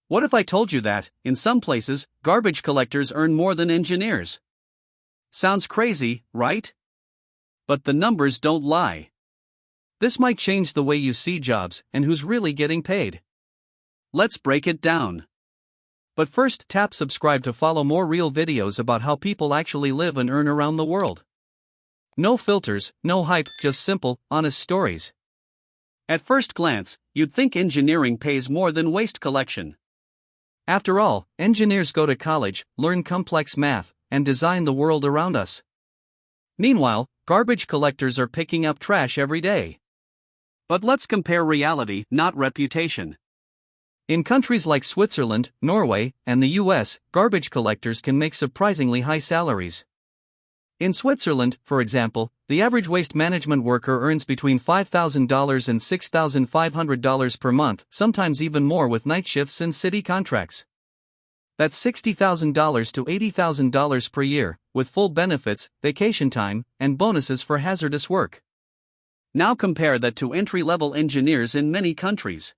What if I told you that, in some places, garbage collectors earn more than engineers? Sounds crazy, right? But the numbers don't lie. This might change the way you see jobs and who's really getting paid. Let's break it down. But first, tap subscribe to follow more real videos about how people actually live and earn around the world. No filters, no hype, just simple, honest stories. At first glance, you'd think engineering pays more than waste collection. After all, engineers go to college, learn complex math, and design the world around us. Meanwhile, garbage collectors are picking up trash every day. But let's compare reality, not reputation. In countries like Switzerland, Norway, and the US, garbage collectors can make surprisingly high salaries. In Switzerland, for example, the average waste management worker earns between $5,000 and $6,500 per month, sometimes even more with night shifts and city contracts. That's $60,000 to $80,000 per year, with full benefits, vacation time, and bonuses for hazardous work. Now compare that to entry-level engineers in many countries.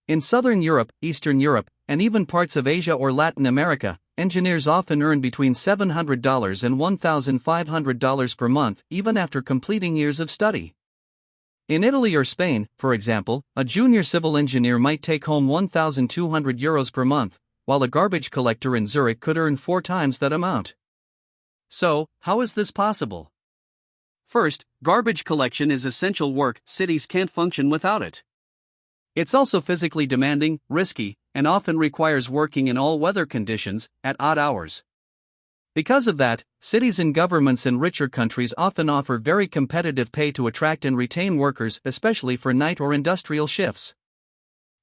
In Southern Europe, Eastern Europe, and even parts of Asia or Latin America, engineers often earn between $700 and $1,500 per month, even after completing years of study. In Italy or Spain, for example, a junior civil engineer might take home €1,200 per month, while a garbage collector in Zurich could earn 4 times that amount. So, how is this possible? First, garbage collection is essential work, cities can't function without it. It's also physically demanding, risky, and often requires working in all weather conditions, at odd hours. Because of that, cities and governments in richer countries often offer very competitive pay to attract and retain workers, especially for night or industrial shifts.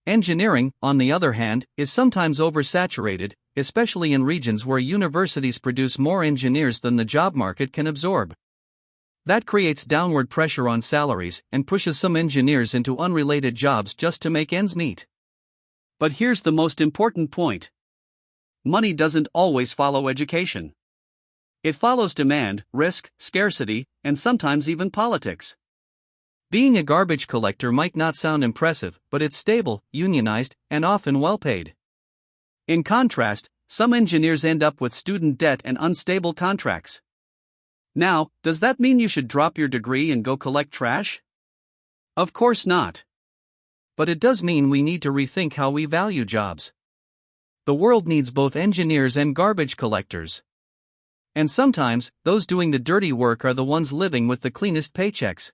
Engineering, on the other hand, is sometimes oversaturated, especially in regions where universities produce more engineers than the job market can absorb. That creates downward pressure on salaries and pushes some engineers into unrelated jobs just to make ends meet. But here's the most important point. Money doesn't always follow education. It follows demand, risk, scarcity, and sometimes even politics. Being a garbage collector might not sound impressive, but it's stable, unionized, and often well paid. In contrast, some engineers end up with student debt and unstable contracts. Now, does that mean you should drop your degree and go collect trash? Of course not. But it does mean we need to rethink how we value jobs. The world needs both engineers and garbage collectors. And sometimes, those doing the dirty work are the ones living with the cleanest paychecks.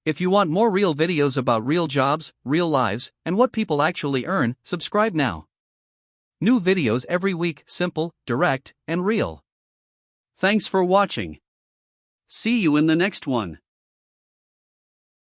If you want more real videos about real jobs, real lives, and what people actually earn, subscribe now. New videos every week, simple, direct, and real. Thanks for watching. See you in the next one.